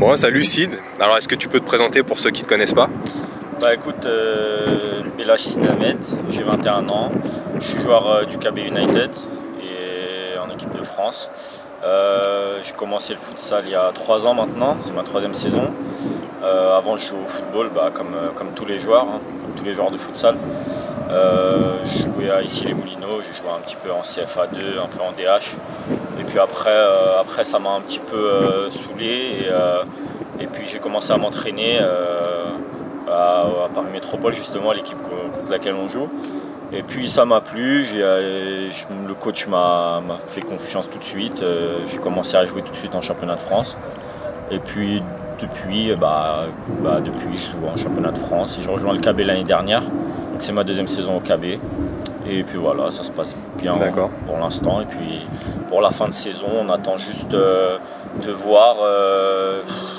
Bon, salut Sid. Alors, est-ce que tu peux te présenter pour ceux qui ne te connaissent pas? Bah écoute, Belash Sinamed, j'ai 21 ans, je suis joueur du KB United et en équipe de France. J'ai commencé le futsal il y a 3 ans maintenant, c'est ma 3e saison. Avant je jouais au football comme tous les joueurs, comme tous les joueurs de futsal. Je jouais à Issy-les-Moulineaux, j'ai joué un petit peu en CFA2, un peu en DH. Et puis après ça m'a un petit peu saoulé et puis j'ai commencé à m'entraîner à Paris Métropole, justement, à l'équipe contre laquelle on joue. Et puis ça m'a plu, le coach m'a fait confiance tout de suite. J'ai commencé à jouer tout de suite en championnat de France. Et puis depuis, je joue en championnat de France. J'ai rejoint le KB l'année dernière, donc c'est ma 2e saison au KB. Et puis voilà, ça se passe bien pour l'instant. Et puis pour la fin de saison, on attend juste de voir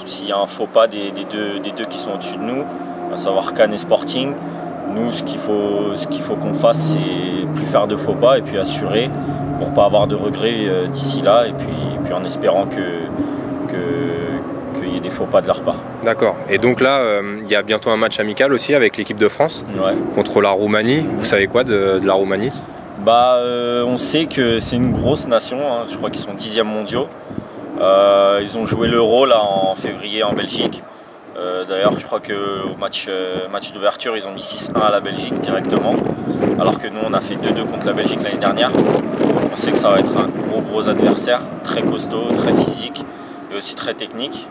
s'il y a un faux pas des deux qui sont au-dessus de nous, à savoir Cannes et Sporting. Nous, ce qu'il faut qu'on fasse, c'est plus faire de faux pas et puis assurer pour ne pas avoir de regrets d'ici là. Et puis en espérant qu'il y ait des faux pas de leur part. D'accord. Et donc là, il y a bientôt un match amical aussi avec l'équipe de France contre la Roumanie. Vous savez quoi de la Roumanie? On sait que c'est une grosse nation, hein. Je crois qu'ils sont 10e mondiaux. Ils ont joué l'Euro là en février en Belgique. D'ailleurs, je crois qu'au match d'ouverture, ils ont mis 6-1 à la Belgique directement, alors que nous, on a fait 2-2 contre la Belgique l'année dernière. On sait que ça va être un gros adversaire, très costaud, très physique et aussi très technique.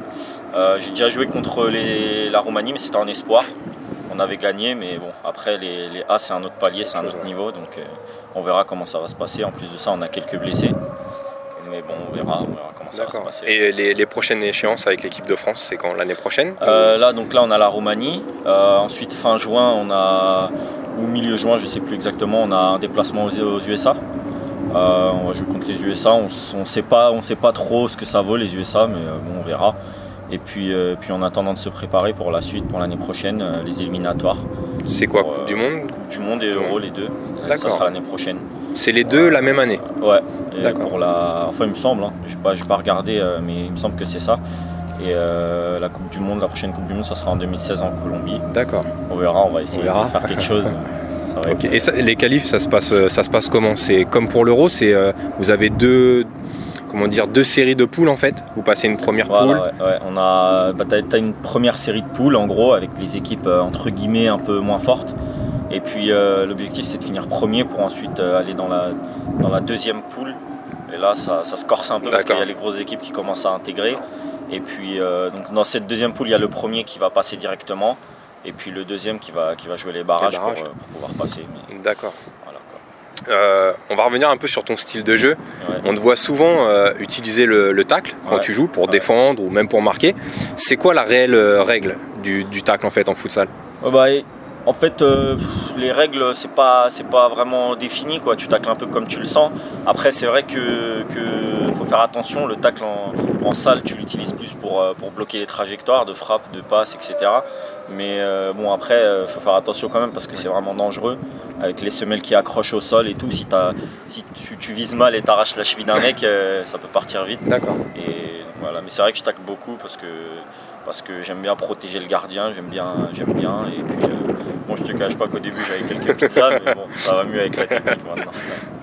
J'ai déjà joué contre la Roumanie, mais c'était en espoir. On avait gagné, mais bon, après les A, c'est un autre palier, c'est un autre niveau, donc on verra comment ça va se passer. En plus de ça, on a quelques blessés. Mais bon, on verra comment ça va se passer. Et les prochaines échéances avec l'équipe de France, c'est quand? L'année prochaine? Là, on a la Roumanie. Ensuite, fin juin, ou milieu juin, je ne sais plus exactement, on a un déplacement aux USA. On va jouer contre les USA. On ne sait pas trop ce que ça vaut, les USA, mais bon, on verra. Et puis en attendant de se préparer pour la suite, pour l'année prochaine, les éliminatoires. C'est quoi, Coupe du Monde? Coupe du Monde et Euro, les deux. Ça sera l'année prochaine. C'est les deux la même année? Ouais. D'accord. Enfin, il me semble, hein. Je n'ai pas regardé, mais il me semble que c'est ça. Et la Coupe du Monde, la prochaine Coupe du Monde, ça sera en 2016 en Colombie. D'accord. On verra, on va essayer de faire quelque chose. Et ça, les qualifs, ça se passe comment? C'est comme pour l'Euro, vous avez deux séries de poules en fait. Vous passez une première poule. Ouais. T'as une première série de poules en gros avec les équipes entre guillemets un peu moins fortes. Et puis l'objectif c'est de finir premier pour ensuite aller dans la 2e poule. Et là ça se corse un peu parce qu'il y a les grosses équipes qui commencent à intégrer. Et puis donc dans cette 2e poule il y a le premier qui va passer directement. Et puis le 2e qui va jouer les barrages. Pour pouvoir passer. D'accord. On va revenir un peu sur ton style de jeu. On te voit souvent utiliser le tacle quand tu joues pour défendre ou même pour marquer. C'est quoi la réelle règle du tacle en fait en futsal? En fait, les règles, c'est pas vraiment défini, quoi. Tu tacles un peu comme tu le sens. Après, c'est vrai que faut faire attention. Le tacle en salle, tu l'utilises plus pour bloquer les trajectoires de frappe, de passe, etc. Mais bon, après, faut faire attention quand même parce que c'est vraiment dangereux. Avec les semelles qui accrochent au sol et tout, si tu vises mal et t'arraches la cheville d'un mec, ça peut partir vite. D'accord. Et voilà. Mais c'est vrai que je tacle beaucoup parce que j'aime bien protéger le gardien, j'aime bien. Et puis, bon, je te cache pas qu'au début j'avais quelques pizzas, mais bon, ça va mieux avec la technique maintenant.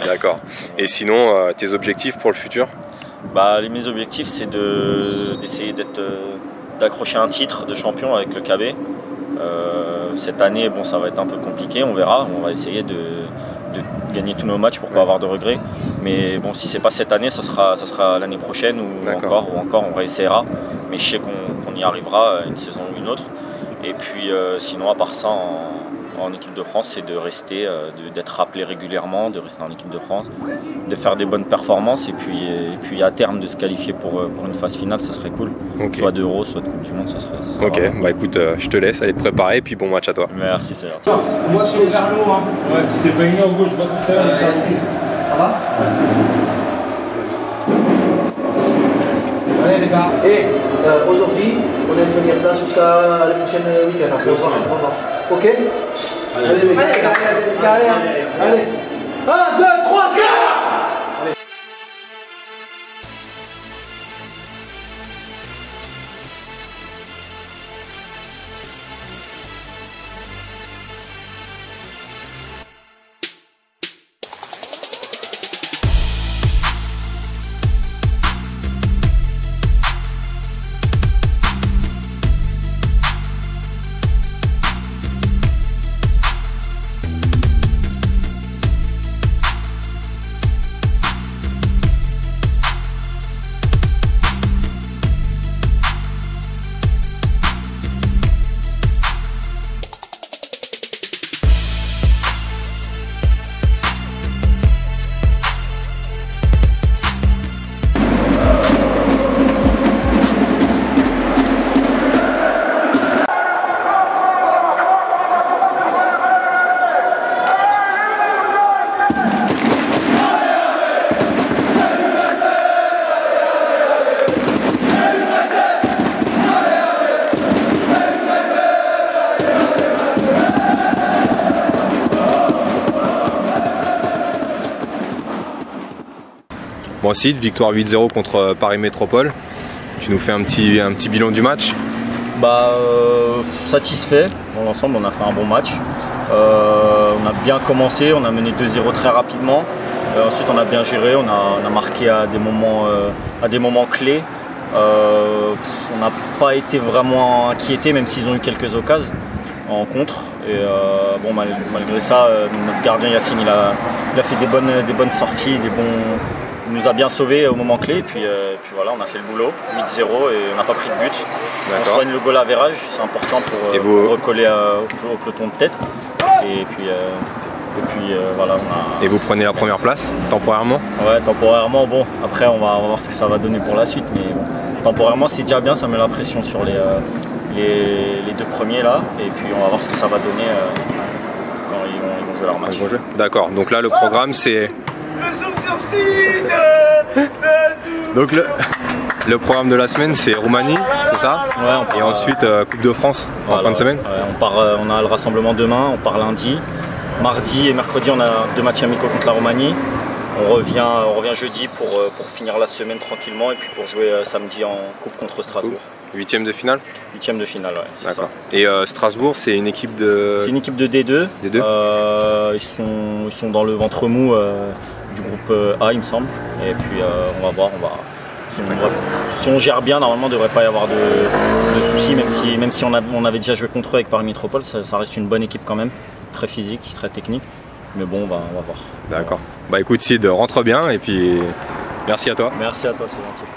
D'accord. Et sinon, tes objectifs pour le futur? Mes objectifs, c'est d'essayer d'accrocher un titre de champion avec le KB. Cette année, bon, ça va être un peu compliqué, on verra. On va essayer de gagner tous nos matchs pour pas avoir de regrets. Mais bon, si c'est pas cette année, ça sera l'année prochaine ou encore, on réessayera. Mais je sais qu'on y arrivera une saison ou une autre. Et puis sinon, à part ça, en équipe de France, c'est de rester, d'être rappelé régulièrement, de rester en équipe de France, de faire des bonnes performances et puis à terme de se qualifier pour une phase finale, ça serait cool. Soit d'Euro, soit de Coupe du Monde, ça serait Ok, écoute, je te laisse aller te préparer et puis bon match à toi. Merci, c'est gentil. Moi c'est au Carlo, hein. Ouais, si c'est pas une heure gauche, je vais pas tout faire. Ça va? Allez les gars. Et aujourd'hui, on est en première place jusqu'à la prochaine week-end. Après, on va voir. Ok? Allez les gars, allez. 1, 2, 3, 4! Bon, Sid, victoire 8-0 contre Paris Métropole. Tu nous fais un petit bilan du match? Satisfait. Dans l'ensemble, on a fait un bon match. On a bien commencé, on a mené 2-0 très rapidement. Ensuite, on a bien géré, on a marqué à des moments clés. On n'a pas été vraiment inquiétés, même s'ils ont eu quelques occasions en contre. Et malgré ça, notre gardien Yacine, il a fait des bonnes sorties, il nous a bien sauvés au moment clé. Et puis voilà, on a fait le boulot, 8-0 et on n'a pas pris de but. On soigne le goal average, c'est important pour recoller au peloton de tête. Et puis voilà. Et vous prenez la première place temporairement? Ouais, temporairement. Bon, après on va voir ce que ça va donner pour la suite, mais bon, temporairement c'est déjà bien, ça met la pression sur les deux premiers là, et puis on va voir ce que ça va donner quand ils vont jouer leur match. D'accord. Donc là le programme c'est. Donc le programme de la semaine c'est Roumanie, c'est ça? Ouais. Et ensuite Coupe de France en fin de semaine. Ouais, on a le rassemblement demain, on part lundi. Mardi et mercredi, on a 2 matchs amicaux contre la Roumanie. On revient jeudi pour finir la semaine tranquillement et puis pour jouer samedi en coupe contre Strasbourg. 8e de finale? 8e de finale, ouais. D'accord. Et Strasbourg, c'est une équipe de... C'est une équipe de D2. D2. Ils sont dans le ventre mou du groupe A, il me semble. Et puis on va voir. Si on gère bien, normalement, il ne devrait pas y avoir de soucis, même si on avait déjà joué contre eux avec Paris Métropole, ça reste une bonne équipe quand même. Très physique, très technique, mais bon, on va voir. D'accord. Bah écoute Sid, rentre bien et puis merci à toi. Merci à toi, c'est gentil.